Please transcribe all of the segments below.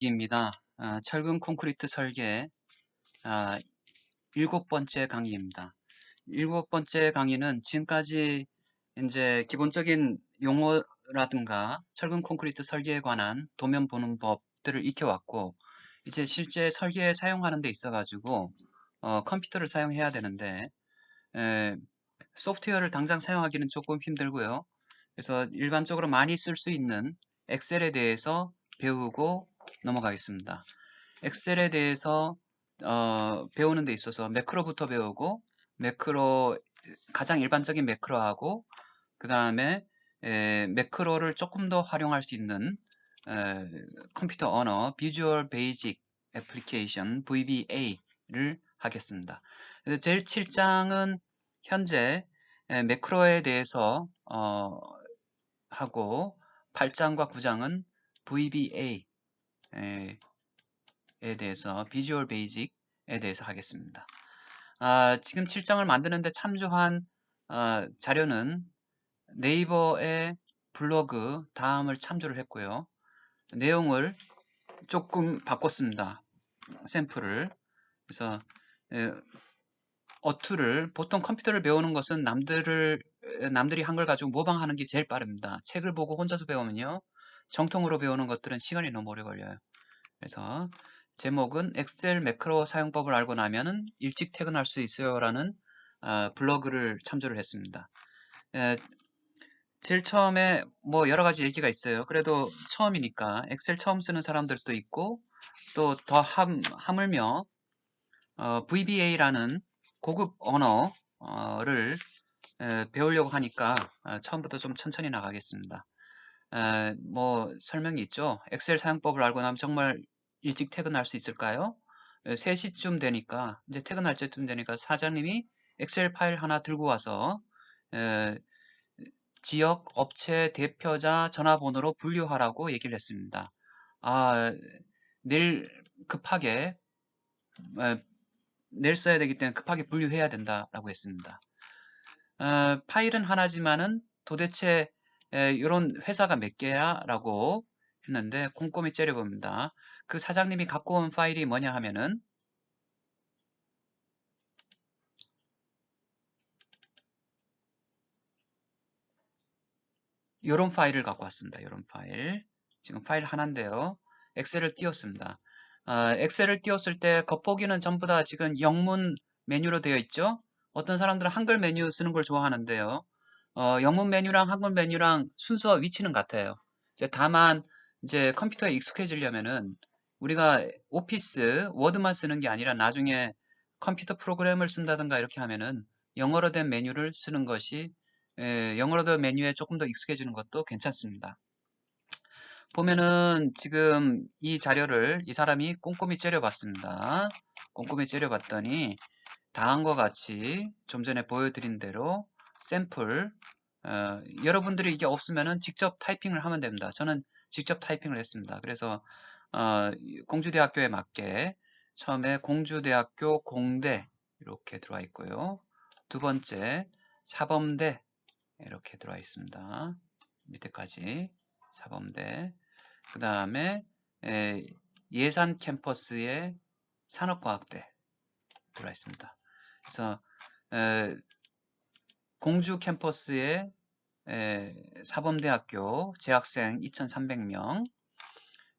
입니다. 철근 콘크리트 설계 7번째 강의입니다. 7번째 강의는 지금까지 이제 기본적인 용어라든가 철근 콘크리트 설계에 관한 도면 보는 법들을 익혀왔고, 이제 실제 설계에 사용하는 데 있어가지고 컴퓨터를 사용해야 되는데 에, 소프트웨어를 당장 사용하기는 조금 힘들고요. 그래서 일반적으로 많이 쓸 수 있는 엑셀에 대해서 배우고 넘어가겠습니다. 엑셀에 대해서 배우는 데 있어서 매크로부터 배우고, 매크로 가장 일반적인 매크로하고, 그 다음에 매크로를 조금 더 활용할 수 있는 컴퓨터 언어 비주얼 베이직 애플리케이션 VBA를 하겠습니다. 그래서 제일 7장은 현재 매크로에 대해서 하고, 8장과 9장은 VBA 에 대해서 비주얼 베이직에 대해서 하겠습니다. 지금 7장을 만드는데 참조한 자료는 네이버의 블로그 다음을 참조를 했고요. 내용을 조금 바꿨습니다. 샘플을. 그래서 어투를, 보통 컴퓨터를 배우는 것은 남들이 한 걸 가지고 모방하는 게 제일 빠릅니다. 책을 보고 혼자서 배우면요, 정통으로 배우는 것들은 시간이 너무 오래 걸려요. 그래서 제목은 엑셀 매크로 사용법을 알고 나면은 일찍 퇴근할 수 있어요라는 블로그를 참조를 했습니다. 제일 처음에 뭐 여러 가지 얘기가 있어요. 그래도 처음이니까 엑셀 처음 쓰는 사람들도 있고, 또 더 하물며 VBA라는 고급 언어를 배우려고 하니까 처음부터 좀 천천히 나가겠습니다. 뭐 설명이 있죠. 엑셀 사용법을 알고 나면 정말 일찍 퇴근할 수 있을까요? 3시쯤 되니까, 이제 퇴근할 때쯤 되니까 사장님이 엑셀 파일 하나 들고 와서 지역, 업체, 대표자, 전화번호로 분류하라고 얘기를 했습니다. 내일 급하게 내일 써야 되기 때문에 급하게 분류해야 된다라고 했습니다. 파일은 하나지만은 도대체 이런 회사가 몇 개야? 라고 했는데 꼼꼼히 째려봅니다. 그 사장님이 갖고 온 파일이 뭐냐 하면은 이런 파일을 갖고 왔습니다. 이런 파일. 지금 파일 하나인데요. 엑셀을 띄웠습니다. 엑셀을 띄웠을 때 겉보기는 전부 다 지금 영문 메뉴로 되어 있죠. 어떤 사람들은 한글 메뉴 쓰는 걸 좋아하는데요. 영문 메뉴랑 한글 메뉴랑 순서 위치는 같아요. 다만 이제 컴퓨터에 익숙해지려면은 우리가 오피스 워드만 쓰는 게 아니라 나중에 컴퓨터 프로그램을 쓴다든가 이렇게 하면은 영어로 된 메뉴를 쓰는 것이, 영어로 된 메뉴에 조금 더 익숙해지는 것도 괜찮습니다. 보면은 지금 이 자료를 이 사람이 꼼꼼히 째려봤습니다. 꼼꼼히 째려봤더니 다음과 같이 좀 전에 보여드린 대로 샘플, 여러분들이 이게 없으면은 직접 타이핑을 하면 됩니다. 저는 직접 타이핑을 했습니다. 그래서 공주대학교에 맞게 처음에 공주대학교 공대 이렇게 들어와 있고요. 두 번째 사범대 이렇게 들어와 있습니다. 밑에까지 사범대. 그 다음에 예산 캠퍼스의 산업과학대 들어와 있습니다. 그래서 공주 캠퍼스의 사범대학교 재학생 2,300명,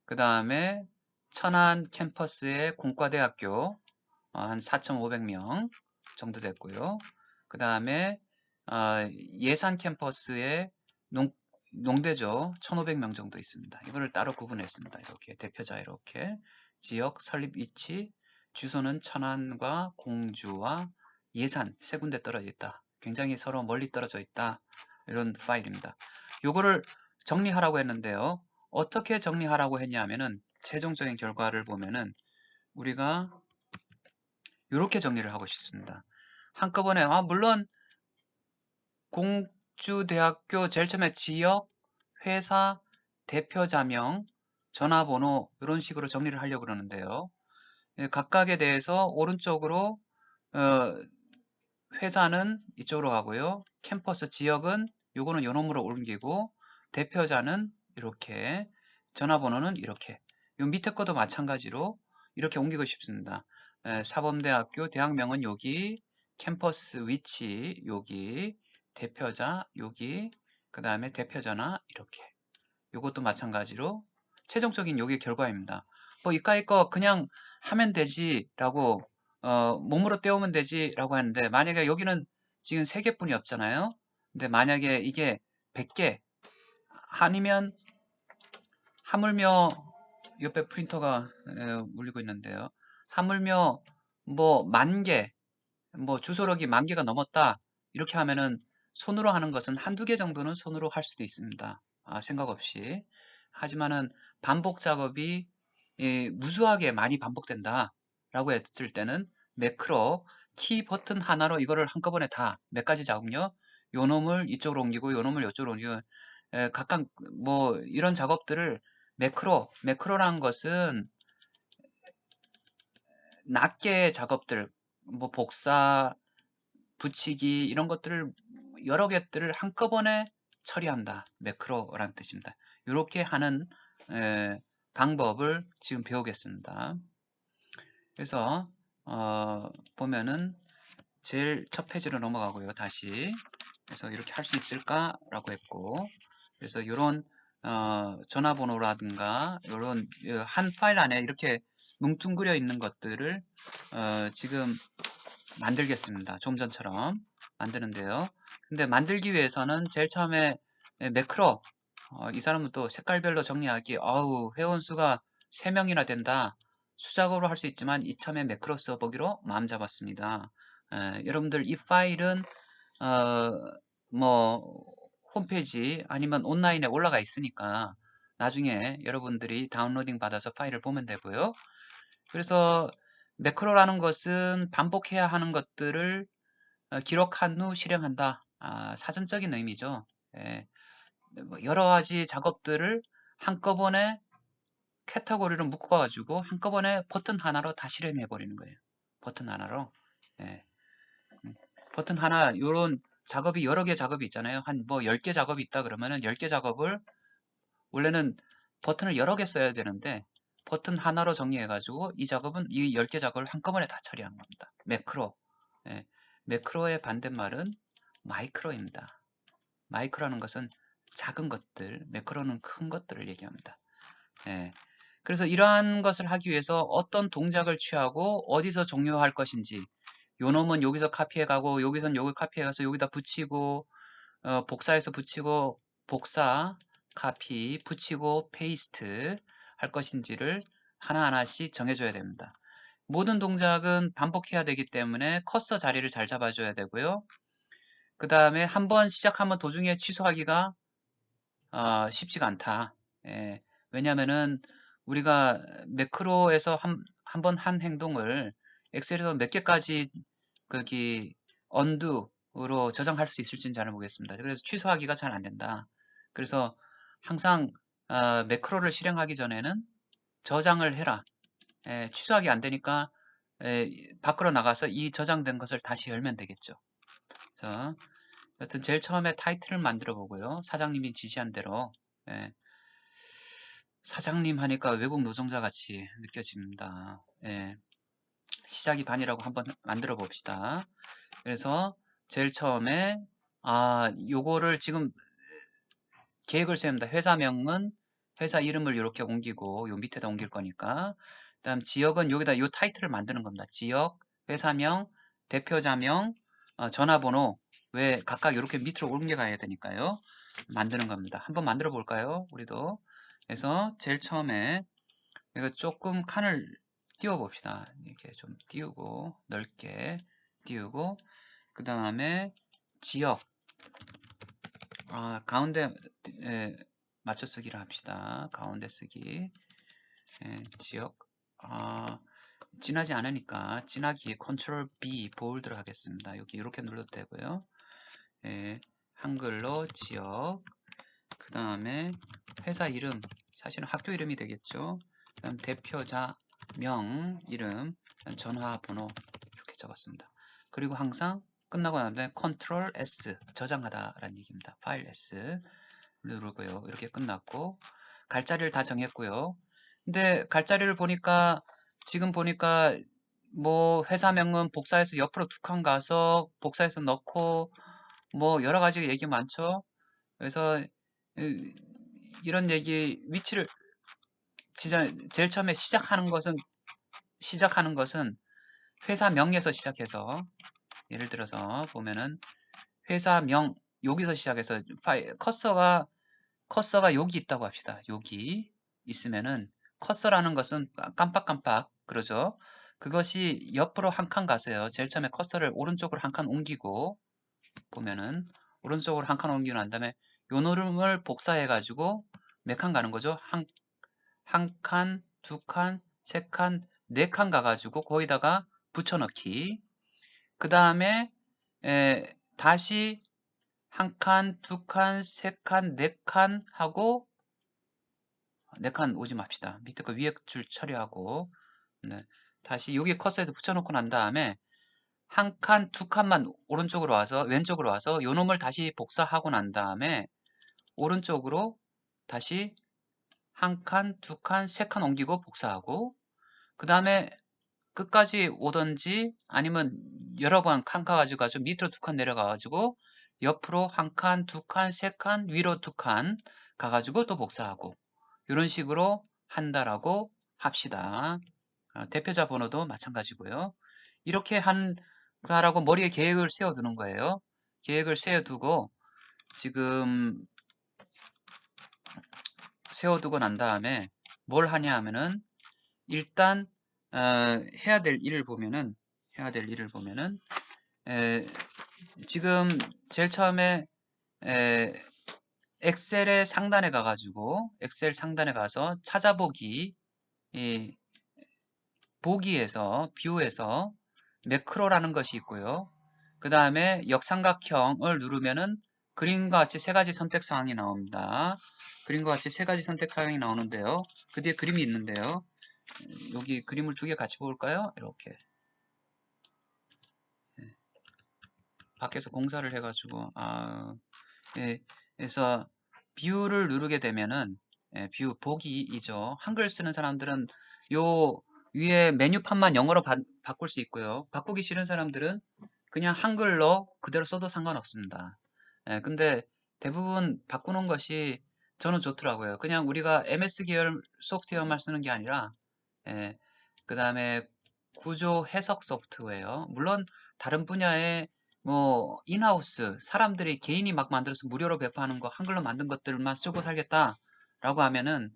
그 다음에 천안 캠퍼스의 공과대학교 한 4,500명 정도 됐고요. 그 다음에 예산 캠퍼스의 농대죠. 1,500명 정도 있습니다. 이거를 따로 구분했습니다. 이렇게 대표자 이렇게 지역 설립 위치 주소는 천안과 공주와 예산 세 군데 떨어져 있다. 굉장히 서로 멀리 떨어져 있다. 이런 파일입니다. 요거를 정리하라고 했는데요. 어떻게 정리하라고 했냐면은 최종적인 결과를 보면은 우리가 이렇게 정리를 하고 싶습니다. 한꺼번에 물론 공주대학교 제일 처음에 지역, 회사, 대표자명, 전화번호 이런 식으로 정리를 하려고 그러는데요. 각각에 대해서 오른쪽으로 회사는 이쪽으로 가고요. 캠퍼스 지역은 요거는 요놈으로 옮기고, 대표자는 이렇게, 전화번호는 이렇게 요 밑에 것도 마찬가지로 이렇게 옮기고 싶습니다. 사범대학교 대학명은 여기, 캠퍼스 위치 여기, 대표자 여기, 그 다음에 대표자나 이렇게. 요것도 마찬가지로 최종적인 요게 결과입니다. 뭐 이까이 거 그냥 하면 되지라고 몸으로 때우면 되지라고 하는데, 만약에 여기는 지금 3개뿐이 없잖아요. 근데 만약에 이게 100개 아니면, 하물며 옆에 프린터가 울리고 있는데요. 하물며 뭐 10,000개, 뭐 주소록이 10,000개가 넘었다 이렇게 하면은, 손으로 하는 것은 한두 개 정도는 손으로 할 수도 있습니다. 생각 없이. 하지만은 반복 작업이 무수하게 많이 반복된다 라고 했을 때는, 매크로 키 버튼 하나로 이거를 한꺼번에 다 몇 가지 작업요, 요 놈을 이쪽으로 옮기고 요 놈을 이쪽으로 옮기고, 각각 뭐 이런 작업들을 매크로라는 것은 낱개의 작업들, 뭐 복사, 붙이기 이런 것들을 여러 개들을 한꺼번에 처리한다. 매크로라는 뜻입니다. 이렇게 하는 방법을 지금 배우겠습니다. 그래서 보면은 제일 첫 페이지로 넘어가고요. 다시. 그래서 이렇게 할 수 있을까라고 했고, 그래서 이런 전화번호라든가 이런 한 파일 안에 이렇게 뭉뚱그려 있는 것들을 지금 만들겠습니다. 좀 전처럼 만드는데요. 근데 만들기 위해서는 제일 처음에 매크로, 이 사람은 또 색깔별로 정리하기, 회원 수가 3명이나 된다. 수작업으로 할 수 있지만 이참에 매크로 써보기로 마음 잡았습니다. 여러분들 이 파일은 뭐 홈페이지 아니면 온라인에 올라가 있으니까 나중에 여러분들이 다운로딩 받아서 파일을 보면 되고요. 그래서 매크로라는 것은 반복해야 하는 것들을 기록한 후 실행한다. 사전적인 의미죠. 예, 뭐 여러 가지 작업들을 한꺼번에 카테고리로 묶어가지고 한꺼번에 버튼 하나로 다 실행해 버리는 거예요. 버튼 하나로. 예, 버튼 하나, 요런 작업이 여러 개 작업이 있잖아요. 한 뭐 10개 작업이 있다 그러면은 10개 작업을, 원래는 버튼을 여러 개 써야 되는데 버튼 하나로 정리해가지고 이 작업은 이 10개 작업을 한꺼번에 다 처리하는 겁니다. 매크로. 예, 매크로의 반대말은 마이크로입니다. 마이크로라는 것은 작은 것들, 매크로는 큰 것들을 얘기합니다. 예, 그래서 이러한 것을 하기 위해서 어떤 동작을 취하고 어디서 종료할 것인지, 요 놈은 여기서 카피해가고 여기선 여기 카피해가서 여기다 붙이고, 복사해서 붙이고, 복사, 카피, 붙이고, 페이스트 할 것인지를 하나하나씩 정해줘야 됩니다. 모든 동작은 반복해야 되기 때문에 커서 자리를 잘 잡아줘야 되고요. 그 다음에 한번 시작하면 도중에 취소하기가 쉽지가 않다. 예, 왜냐면은 우리가 매크로에서 한 번 한 행동을 엑셀에서 몇 개까지 거기 언두로 저장할 수 있을지는 잘 모르겠습니다. 그래서 취소하기가 잘 안 된다. 그래서 항상 매크로를 실행하기 전에는 저장을 해라. 취소하기 안 되니까 밖으로 나가서 이 저장된 것을 다시 열면 되겠죠. 그래서 여튼 제일 처음에 타이틀을 만들어 보고요. 사장님이 지시한 대로. 예, 사장님 하니까 외국 노동자 같이 느껴집니다. 예, 시작이 반이라고 한번 만들어 봅시다. 그래서 제일 처음에 요거를 지금 계획을 세웁니다. 회사명은 회사 이름을 이렇게 옮기고 요 밑에다 옮길 거니까, 그다음 지역은 여기다 요 타이틀을 만드는 겁니다. 지역, 회사명, 대표자명, 전화번호, 왜 각각 이렇게 밑으로 옮겨가야 되니까요. 만드는 겁니다. 한번 만들어 볼까요? 우리도. 그래서 제일 처음에 이거 조금 칸을 띄워 봅시다. 이렇게 좀 띄우고, 넓게 띄우고, 그 다음에 지역, 가운데 맞춰 쓰기를 합시다. 가운데 쓰기. 지역. 진하지 않으니까 진하기 컨트롤 B 볼드를 하겠습니다. 여기 이렇게 눌러도 되고요. 한글로 지역. 그 다음에 회사 이름, 사실은 학교 이름이 되겠죠. 그 다음 대표자명 이름, 전화번호 이렇게 적었습니다. 그리고 항상 끝나고 나면 컨트롤 S 저장하다라는 얘기입니다. 파일 S 누르고요. 이렇게 끝났고, 갈자리를 다 정했고요. 근데 갈자리를 보니까 지금 보니까 뭐 회사명은 복사해서 옆으로 두 칸 가서 복사해서 넣고 뭐 여러 가지 얘기 많죠. 그래서 이런 얘기 위치를 진짜 제일 처음에 시작하는 것은 회사명에서 시작해서 예를 들어서 보면은 회사명 여기서 시작해서 커서가 여기 있다고 합시다. 여기 있으면은 커서라는 것은 깜빡깜빡 그러죠. 그것이 옆으로 한 칸 가세요. 제일 처음에 커서를 오른쪽으로 한 칸 옮기고 보면은 오른쪽으로 한 칸 옮기고 난 다음에 요 노름을 복사해 가지고 몇 칸 가는 거죠? 한 칸, 두 칸, 세 칸, 네 칸 가가지고 거기다가 붙여넣기. 그 다음에 다시 한 칸, 두 칸, 세 칸, 네 칸 하고 네 칸 오지 맙시다. 밑에 거 위에 줄 처리하고 네. 다시 여기 커서에서 붙여놓고 난 다음에 한 칸, 두 칸만 오른쪽으로 와서 왼쪽으로 와서 요 놈을 다시 복사하고 난 다음에 오른쪽으로 다시 한 칸, 두 칸, 세 칸 옮기고 복사하고 그 다음에 끝까지 오던지 아니면 여러 번 칸 가가지고 밑으로 두 칸 내려가가지고 옆으로 한 칸, 두 칸, 세 칸, 위로 두 칸 가가지고 또 복사하고 이런 식으로 한다라고 합시다. 대표자 번호도 마찬가지고요. 이렇게 한다라고 머리에 계획을 세워두는 거예요. 계획을 세워두고 지금 세워두고 난 다음에 뭘 하냐 하면은 일단 해야 될 일을 보면은 에, 지금 제일 처음에 에, 엑셀 상단에 가서 찾아보기 이 보기에서 뷰에서 매크로라는 것이 있고요. 그 다음에 역삼각형을 누르면은 그림과 같이 세 가지 선택 사항이 나옵니다. 그림과 같이 세 가지 선택 사항이 나오는데요. 그 뒤에 그림이 있는데요. 여기 그림을 두 개 같이 볼까요? 이렇게 밖에서 공사를 해가지고 예, 그래서 뷰를 누르게 되면은 뷰 보기이죠. 한글 쓰는 사람들은 요 위에 메뉴판만 영어로 바꿀 수 있고요. 바꾸기 싫은 사람들은 그냥 한글로 그대로 써도 상관없습니다. 근데 대부분 바꾸는 것이 저는 좋더라고요. 그냥 우리가 MS 계열 소프트웨어만 쓰는 게 아니라 그 다음에 구조 해석 소프트웨어 물론 다른 분야의 뭐 인하우스 사람들이 개인이 막 만들어서 무료로 배포하는 거 한글로 만든 것들만 쓰고 살겠다라고 하면은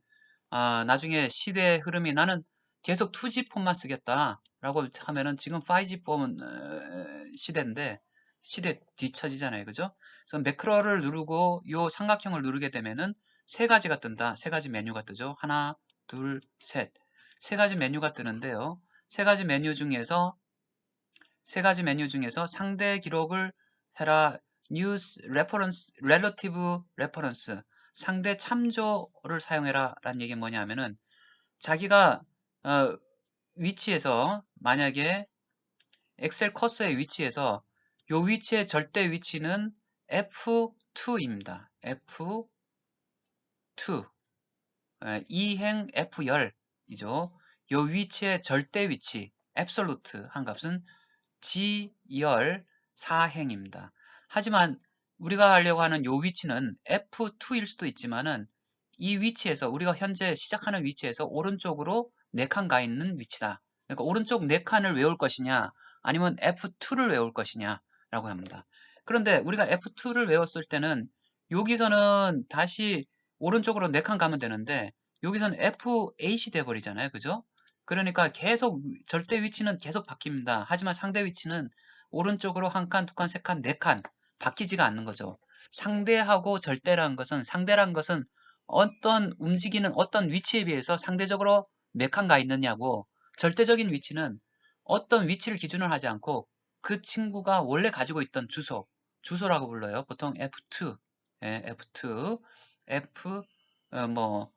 나중에 시대의 흐름이 나는 계속 2G 폰만 쓰겠다라고 하면은 지금 5G 폰 시대인데 시대 뒤처지잖아요. 그죠? 그래서 매크로를 누르고 요 삼각형을 누르게 되면은 세 가지가 뜬다. 세 가지 메뉴가 뜨죠. 하나, 둘, 셋. 세 가지 메뉴가 뜨는데요. 세 가지 메뉴 중에서 상대 기록을 해라 뉴스 레퍼런스 렐러티브 레퍼런스 상대 참조를 사용해라 라는 얘기는 뭐냐면은 자기가 어, 위치에서 만약에 엑셀 커서의 위치에서 요 위치의 절대 위치는 F2입니다. F2 이행 F10이죠. 요 위치의 절대 위치 absolute 한 값은 G열 4행입니다. 하지만 우리가 하려고 하는 요 위치는 F2일 수도 있지만은 이 위치에서 우리가 현재 시작하는 위치에서 오른쪽으로 4칸 가 있는 위치다. 그러니까 오른쪽 4칸을 외울 것이냐 아니면 F2를 외울 것이냐 라고 합니다. 그런데 우리가 F2를 외웠을 때는 여기서는 다시 오른쪽으로 4칸 가면 되는데 여기서는 F8이 돼버리잖아요. 그죠? 그러니까 계속 절대 위치는 계속 바뀝니다. 하지만 상대 위치는 오른쪽으로 한 칸, 두 칸, 세 칸, 네 칸 바뀌지가 않는 거죠. 상대란 것은 어떤 움직이는 어떤 위치에 비해서 상대적으로 몇 칸 가 있느냐고 절대적인 위치는 어떤 위치를 기준으로 하지 않고 그 친구가 원래 가지고 있던 주소라고 불러요. 보통 F2, F2, F 뭐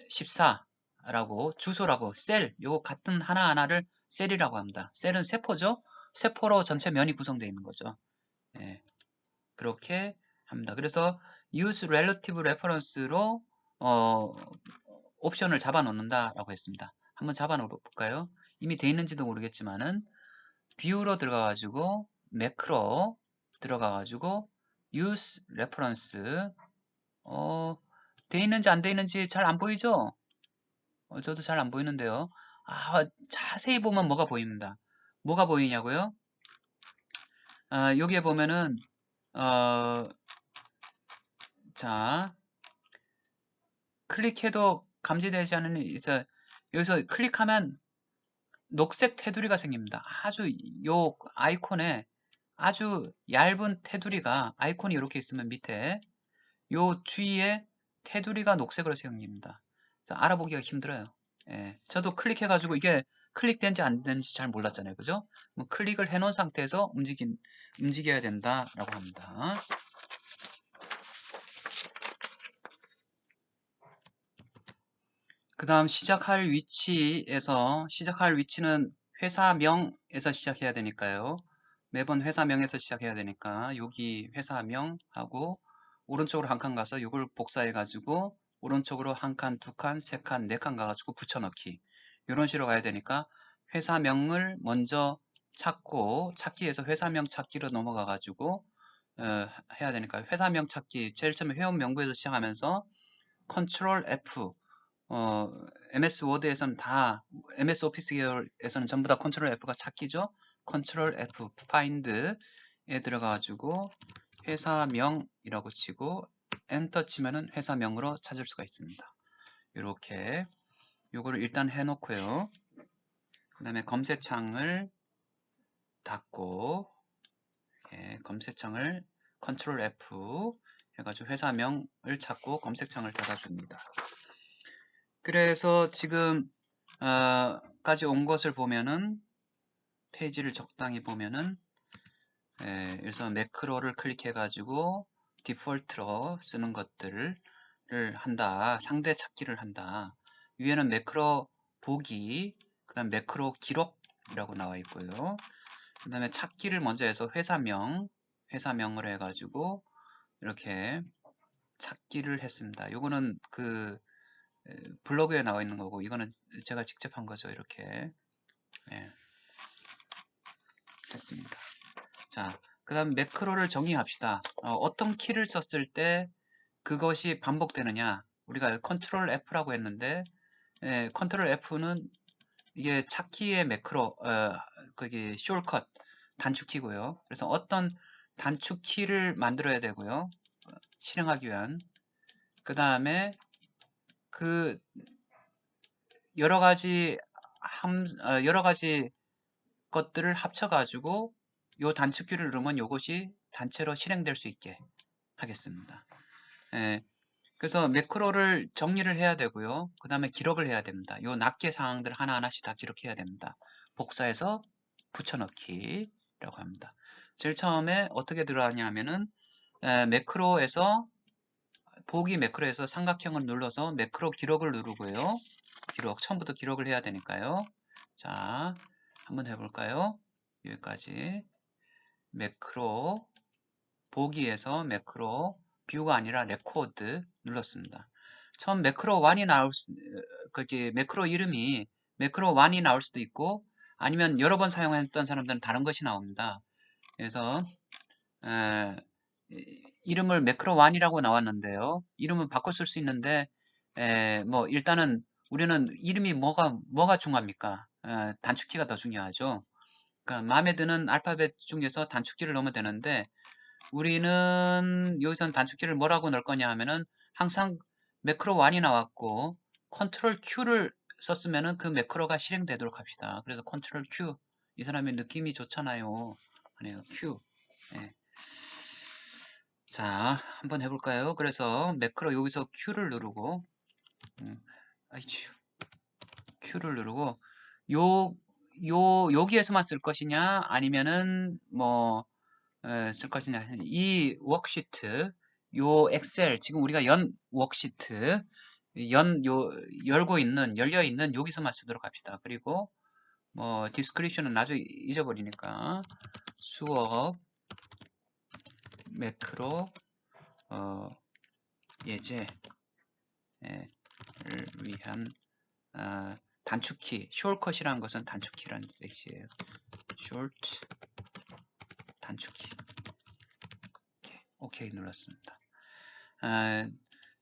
14라고 주소라고 셀 요거 같은 하나하나를 셀이라고 합니다. 셀은 세포죠. 세포로 전체 면이 구성되어 있는 거죠. 예, 그렇게 합니다. 그래서 use relative reference로 옵션을 잡아 놓는다라고 했습니다. 한번 잡아 놓어 볼까요? 이미 돼 있는지도 모르겠지만은 뷰로 들어가 가지고 매크로 들어가 가지고 use reference 돼 있는지 안 돼 있는지 잘 안 보이죠? 저도 잘 안 보이는데요. 자세히 보면 뭐가 보입니다. 뭐가 보이냐고요? 여기에 보면은 어, 자, 클릭해도 감지되지 않는 여기서 클릭하면 녹색 테두리가 생깁니다. 아주 요 아이콘에 아주 얇은 테두리가 아이콘이 이렇게 있으면 밑에 요 주위에 테두리가 녹색으로 생깁니다. 알아보기가 힘들어요. 예, 저도 클릭해가지고 이게 클릭된지 안 된지 잘 몰랐잖아요. 그죠? 클릭을 해놓은 상태에서 움직여야 된다라고 합니다. 그 다음 시작할 위치는 회사명에서 시작해야 되니까요. 매번 회사명에서 시작해야 되니까 여기 회사명하고 오른쪽으로 한 칸 가서 이걸 복사해 가지고 오른쪽으로 한 칸, 두 칸, 세 칸, 네 칸 가가지고 붙여넣기 이런 식으로 가야 되니까 회사명을 먼저 찾고 찾기에서 회사명 찾기로 넘어가 가지고 해야 되니까 회사명 찾기 제일 처음에 회원명부에서 시작하면서 컨트롤 F MS 워드에서는 MS 오피스 계열에서는 전부 다 컨트롤 F가 찾기죠. 컨트롤 F find에 들어가가지고 회사명이라고 치고 엔터 치면은 회사명으로 찾을 수가 있습니다. 이렇게 요거를 일단 해놓고요. 그 다음에 검색창을 닫고 검색창을 컨트롤 F 해가지고 회사명을 찾고 검색창을 닫아줍니다. 그래서 지금 까지 온 것을 보면은 페이지를 적당히 보면은 그래서 매크로를 클릭해 가지고 디폴트로 쓰는 것들을 한다. 상대 찾기를 한다. 위에는 매크로 보기, 그 다음 매크로 기록이라고 나와 있고요. 그 다음에 찾기를 먼저 해서 회사명을 해가지고 이렇게 찾기를 했습니다. 요거는 그 블로그에 나와 있는 거고 이거는 제가 직접 한 거죠. 이렇게 했습니다. 자, 그 다음 매크로를 정의합시다. 어떤 키를 썼을 때 그것이 반복되느냐. 우리가 컨트롤 F라고 했는데 컨트롤 F는 이게 찾기의 매크로 그게 숄컷 단축키고요. 그래서 어떤 단축키를 만들어야 되고요. 실행하기 위한 그 다음에 그 여러 가지 여러 가지 것들을 합쳐가지고 요 단축키를 누르면 요것이 단체로 실행될 수 있게 하겠습니다. 그래서 매크로를 정리를 해야 되고요. 그 다음에 기록을 해야 됩니다. 요 낱개 사항들 하나하나씩 다 기록해야 됩니다. 복사해서 붙여넣기라고 합니다. 제일 처음에 어떻게 들어가냐 하면은 매크로에서 보기 매크로에서 삼각형을 눌러서 매크로 기록을 누르고요. 처음부터 기록을 해야 되니까요. 자, 한번 해볼까요? 여기까지 매크로 보기에서 매크로 뷰가 아니라 레코드 눌렀습니다. 처음 매크로 1이 그게 매크로 이름이 매크로 1이 나올 수도 있고 아니면 여러 번 사용했던 사람들은 다른 것이 나옵니다. 그래서 이름을 매크로 1이라고 나왔는데요. 이름은 바꿔 쓸 수 있는데 뭐 일단은 우리는 이름이 뭐가 중요합니까? 단축키가 더 중요하죠. 그러니까 마음에 드는 알파벳 중에서 단축키를 넣으면 되는데 우리는 여기선 단축키를 뭐라고 넣을 거냐 하면은 항상 매크로 1이 나왔고 컨트롤 Q를 썼으면은 그 매크로가 실행되도록 합시다. 그래서 컨트롤 Q 이 사람의 느낌이 좋잖아요. 아니요 Q 자 한번 해볼까요? 그래서 매크로 여기서 Q를 누르고 Q를 누르고 여기에서만 쓸 것이냐 아니면은 뭐 쓸 것이냐 이 워크시트 요 엑셀 지금 우리가 연 워크시트 열려 있는 여기서만 쓰도록 합시다. 그리고 뭐 디스크립션은 나중에 잊어버리니까 수업 매크로 예제 위한 단축키, 숄컷이라는 것은 단축키라는 뜻이에요. 숄트 단축키. 오케이 눌렀습니다.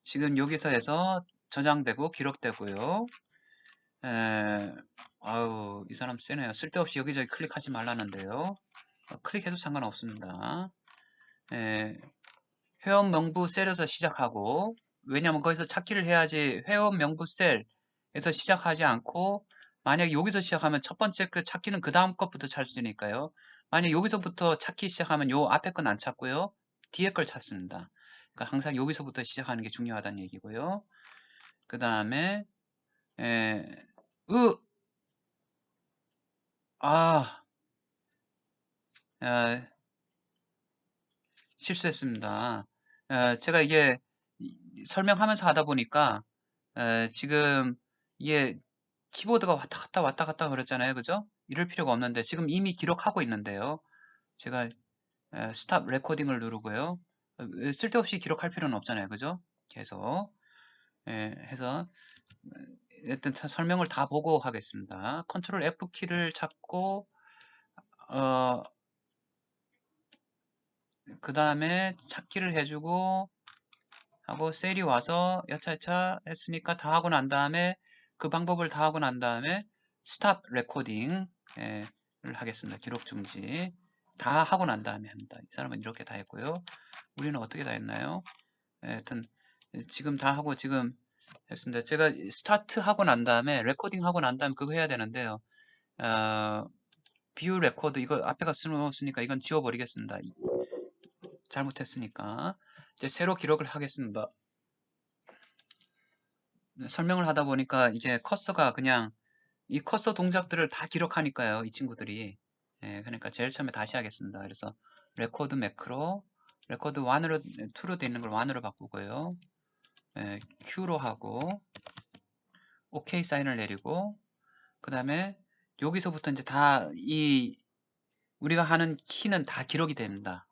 지금 여기서 해서 저장되고 기록되고요. 아우 이 사람 세네요. 쓸데없이 여기저기 클릭하지 말라는데요. 클릭해도 상관없습니다. 회원 명부 셀에서 시작하고, 왜냐면 거기서 찾기를 해야지 회원 명부 셀에서 시작하지 않고, 만약 여기서 시작하면 첫 번째 그 찾기는 그 다음 것부터 찾을 수 있으니까요. 만약 여기서부터 찾기 시작하면 요 앞에 건 안 찾고요. 뒤에 걸 찾습니다. 그러니까 항상 여기서부터 시작하는 게 중요하다는 얘기고요. 그 다음에 아, 아, 실수했습니다. 제가 이게 설명하면서 하다 보니까 지금 이게 키보드가 왔다 갔다 왔다 갔다 그랬잖아요. 그죠? 이럴 필요가 없는데 지금 이미 기록하고 있는데요. 제가 스탑 레코딩을 누르고요. 쓸데없이 기록할 필요는 없잖아요. 그죠? 계속 해서 일단 설명을 다 보고 하겠습니다. 컨트롤 F 키를 잡고 그 다음에 찾기를 해주고 하고 셀이 와서 야차야차 했으니까 다 하고 난 다음에 그 방법을 다 하고 난 다음에 스탑 레코딩을 하겠습니다. 기록 중지 다 하고 난 다음에 합니다. 이 사람은 이렇게 다 했고요. 우리는 어떻게 다 했나요? 하여튼 지금 다 하고 지금 했습니다. 제가 스타트 하고 난 다음에 레코딩 하고 난 다음에 그거 해야 되는데요. 뷰 레코드 이거 앞에가 쓸모없으니까 이건 지워버리겠습니다. 잘못했으니까 이제 새로 기록을 하겠습니다. 설명을 하다 보니까 이게 커서가 그냥 이 커서 동작들을 다 기록하니까요. 이 친구들이. 그러니까 제일 처음에 다시 하겠습니다. 그래서 레코드 매크로 레코드 1으로 2로 돼 있는 걸 1으로 바꾸고요. Q로 하고 OK 사인을 내리고 그 다음에 여기서부터 이제 다 이 우리가 하는 키는 다 기록이 됩니다.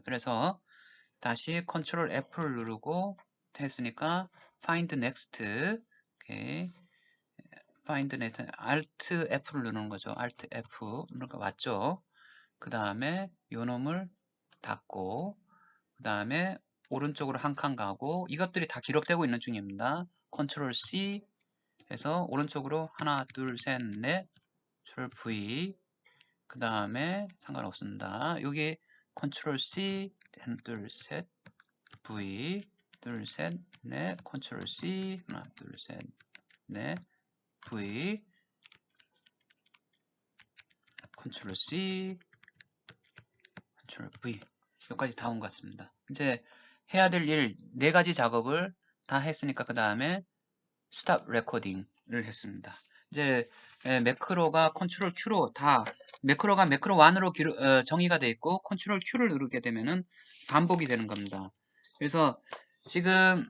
그래서 다시 컨트롤 F를 누르고 했으니까 find next 오케이. find next alt F를 누르는 거죠. alt F 누르니까 왔죠. 그 다음에 요 놈을 닫고 그 다음에 오른쪽으로 한 칸 가고 이것들이 다 기록되고 있는 중입니다. 컨트롤 C 해서 오른쪽으로 하나 둘셋넷 컨트롤 V 그 다음에 상관없습니다. 여기 컨트롤 C 하나 둘셋 V 둘셋넷 컨트롤 C 하나 둘셋넷 V 컨트롤 C 컨트롤 V 여기까지 다 온 것 같습니다. 이제 해야 될 일 네 가지 작업을 다 했으니까 그 다음에 스탑 레코딩을 했습니다. 이제 매크로가 컨트롤 Q로 다 매크로가 매크로 1으로 정의가 되어 있고 컨트롤 Q를 누르게 되면은 반복이 되는 겁니다. 그래서 지금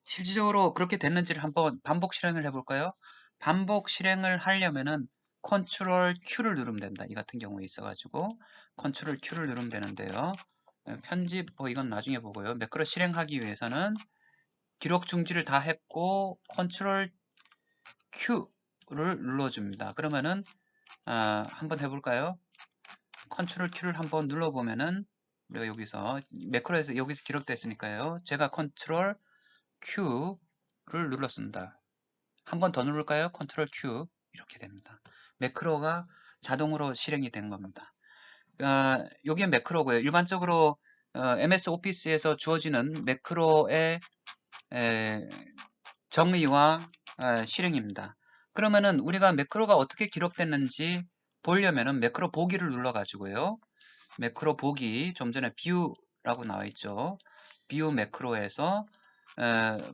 실질적으로 그렇게 됐는지를 한번 반복 실행을 해볼까요? 반복 실행을 하려면은 컨트롤 Q를 누르면 됩니다. 이 같은 경우에 있어가지고 컨트롤 Q를 누르면 되는데요. 편집 뭐 이건 나중에 보고요. 매크로 실행하기 위해서는 기록 중지를 다 했고 컨트롤 Q를 눌러줍니다. 그러면은 한번 해볼까요? 컨트롤 Q를 한번 눌러보면은 우리가 여기서 매크로에서 여기서 기록됐으니까요. 제가 컨트롤 Q를 눌렀습니다. 한 번 더 누를까요? 컨트롤 Q 이렇게 됩니다. 매크로가 자동으로 실행이 된 겁니다. 여기는 매크로고요. 일반적으로 MS 오피스에서 주어지는 매크로의 정의와 실행입니다. 그러면은 우리가 매크로가 어떻게 기록됐는지 보려면은 매크로 보기를 눌러 가지고요. 매크로 보기 좀 전에 뷰라고 나와 있죠. 뷰 매크로에서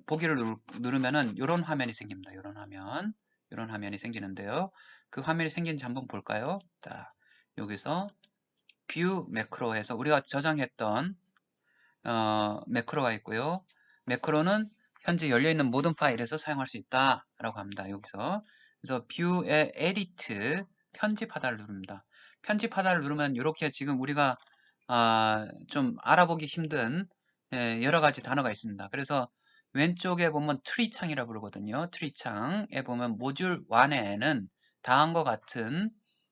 보기를 누르면은 이런 화면이 생깁니다. 이런 화면이 생기는데요. 그 화면이 생긴지 한번 볼까요? 자, 여기서 뷰 매크로에서 우리가 저장했던 매크로가 있고요. 매크로는 현재 열려있는 모든 파일에서 사용할 수 있다라고 합니다. 여기서 그래서 뷰의 에디트 편집하다를 누릅니다. 편집하다를 누르면 이렇게 지금 우리가 좀 알아보기 힘든 여러 가지 단어가 있습니다. 그래서 왼쪽에 보면 트리 창이라 부르거든요. 트리 창에 보면 모듈 1에는 다음과 같은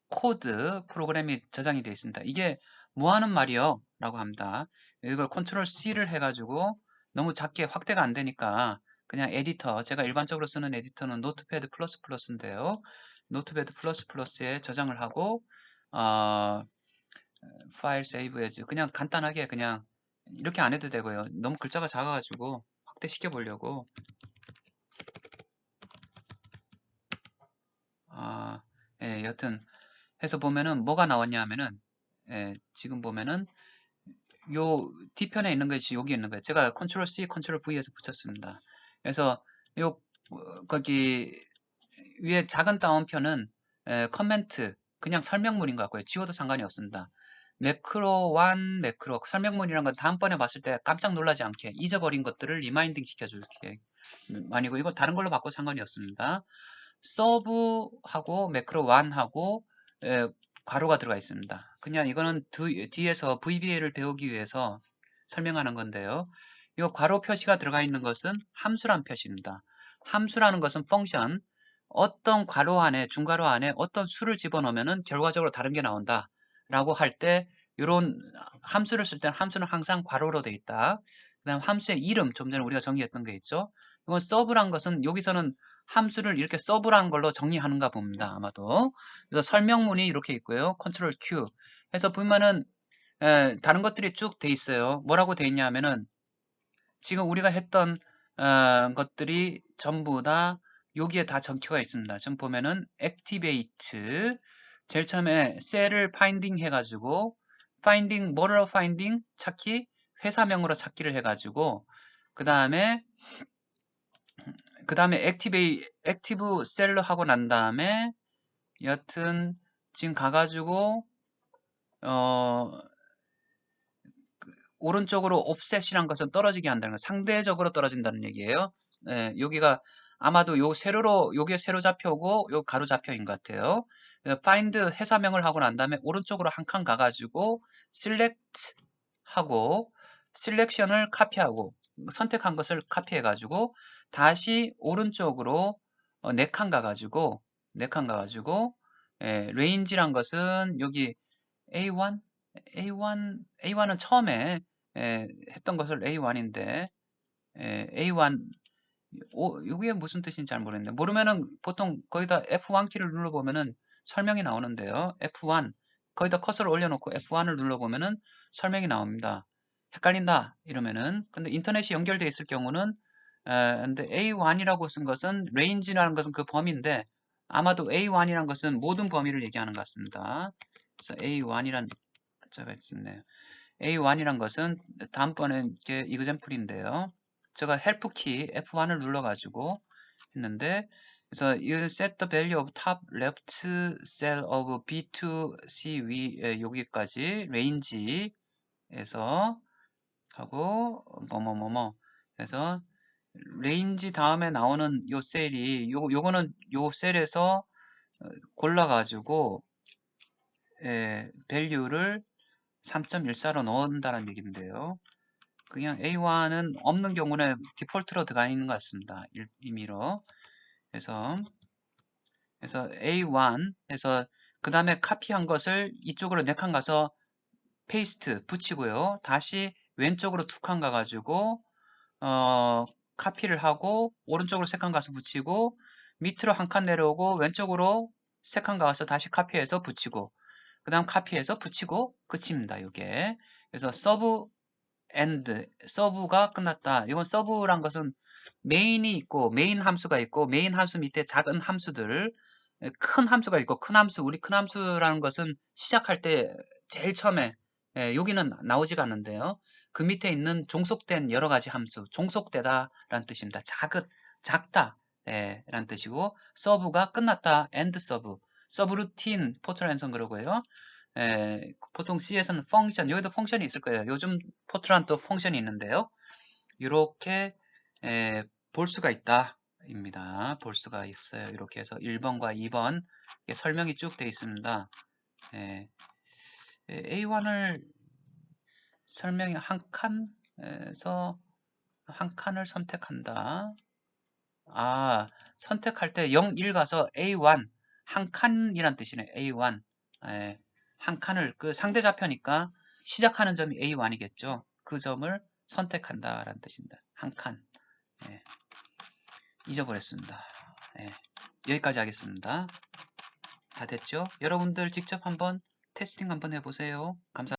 코드 프로그램이 저장이 되어 있습니다. 이게 뭐 하는 말이요? 라고 합니다. 이걸 컨트롤 C를 해가지고 너무 작게 확대가 안 되니까 그냥 에디터, 제가 일반적으로 쓰는 에디터는 노트패드 플러스인데요. 노트패드 플러스에 저장을 하고 어, 파일 세이브 에즈 그냥 간단하게 그냥 이렇게 안 해도 되고요. 너무 글자가 작아가지고 확대시켜 보려고 예, 여튼 해서 보면은 뭐가 나왔냐 하면은 예, 지금 보면은 요 뒤편에 있는 것이 여기 있는 거예요. 제가 컨트롤 C, 컨트롤 V에서 붙였습니다. 그래서 요 거기 위에 작은 다운표는 커멘트 그냥 설명문인 것 같고요. 지워도 상관이 없습니다. 매크로 1 매크로 설명문이란 건 다음번에 봤을 때 깜짝 놀라지 않게 잊어버린 것들을 리마인딩 시켜줄게 아니고 이거 다른 걸로 바꿔도 상관이 없습니다. 서브하고 매크로 1하고 괄호가 들어가 있습니다. 그냥 이거는 뒤에서 VBA를 배우기 위해서 설명하는 건데요. 이 괄호 표시가 들어가 있는 것은 함수란 표시입니다. 함수라는 것은 펑션, 어떤 괄호 안에, 중괄호 안에 어떤 수를 집어넣으면 결과적으로 다른 게 나온다. 라고 할 때, 이런 함수를 쓸 때는 함수는 항상 괄호로 되어 있다. 그 다음 함수의 이름, 좀 전에 우리가 정의했던 게 있죠. 이건 서브란 것은 여기서는 함수를 이렇게 서브라는 걸로 정리하는가 봅니다. 아마도. 그래서 설명문이 이렇게 있고요. 컨트롤 Q 해서 보면은 다른 것들이 쭉 돼 있어요. 뭐라고 돼 있냐 하면은 지금 우리가 했던 것들이 전부 다 여기에 다 적혀가 있습니다. 지금 보면은 activate 제일 처음에 셀을 파인딩 해가지고 파인딩 뭐로 파인딩 찾기 회사명으로 찾기를 해가지고 그 다음에 액티브 셀로 하고 난 다음에 여튼 지금 가가지고 어 오른쪽으로 옵셋이란 것은 떨어지게 한다는 거 상대적으로 떨어진다는 얘기예요. 예, 여기가 아마도 요 세로로 요게 세로 좌표고 요 가로 좌표인 것 같아요. find 회사명을 하고 난 다음에 오른쪽으로 한 칸 가가지고 select 하고 셀렉션을 카피하고 선택한 것을 카피해가지고 다시 오른쪽으로 네 칸 가가지고 range란 것은 여기 A1 A1은 처음에 했던 것을 A1인데 A1 이게 무슨 뜻인지 잘 모르겠는데 모르면은 보통 거기다 F1 키를 눌러보면은 설명이 나오는데요. F1 거기다 커서를 올려놓고 F1을 눌러보면은 설명이 나옵니다. 헷갈린다 이러면은 근데 인터넷이 연결되어 있을 경우는 근데 A1이라고 쓴 것은 range라는 것은 그 범위인데 아마도 A1이라는 것은 모든 범위를 얘기하는 것 같습니다. 그래서 A1이란 제가 있네요. A1이란 것은 다음번에 이게 example인데요. 제가 헬프 키 F1을 눌러가지고 했는데 그래서 you set the value of top left cell of B2 C 위 여기까지 range에서 하고 뭐뭐뭐뭐 그래서 range 다음에 나오는 요 셀이 요거는 요 셀에서 골라가지고 value를 3.14로 넣는다는 얘기인데요. 그냥 A1은 없는 경우는 디폴트로 들어가 있는 것 같습니다. 임의로. 그래서 A1 해서 그 다음에 카피한 것을 이쪽으로 4칸 가서 페이스트 붙이고요. 다시 왼쪽으로 2칸 가가지고 카피를 하고 오른쪽으로 3칸 가서 붙이고 밑으로 한 칸 내려오고 왼쪽으로 3칸 가서 다시 카피해서 붙이고 그 다음 카피해서 붙이고 끝입니다. 이게 그래서 서브가 끝났다. 이건 서브란 것은 메인이 있고 메인 함수가 있고 메인 함수 밑에 작은 함수들 큰 함수가 있고 큰 함수 우리 큰 함수라는 것은 시작할 때 제일 처음에 여기는 나오지가 않는데요. 그 밑에 있는 종속된 여러 가지 함수 종속되다 라는 뜻입니다. 작다 라는 뜻이고 서브가 끝났다 end 서브루틴 포트란선 그러고요. 보통 C에서는 펑션, 여기도 펑션이 있을 거예요. 요즘 포트란 또 펑션이 있는데요. 이렇게 볼 수가 있다. 입니다. 볼 수가 있어요. 이렇게 해서 1번과 2번 설명이 쭉 되어 있습니다. A1을 설명이 한 칸에서 한 칸을 선택한다. 아, 선택할 때 0, 1 가서 A1 한 칸이란 뜻이네. A1. 예, 한 칸을 그 상대 좌표니까 시작하는 점이 A1이겠죠. 그 점을 선택한다라는 뜻입니다. 한 칸. 예, 잊어버렸습니다. 예, 여기까지 하겠습니다. 다 됐죠? 여러분들 직접 한번 테스팅 한번 해보세요. 감사합니다.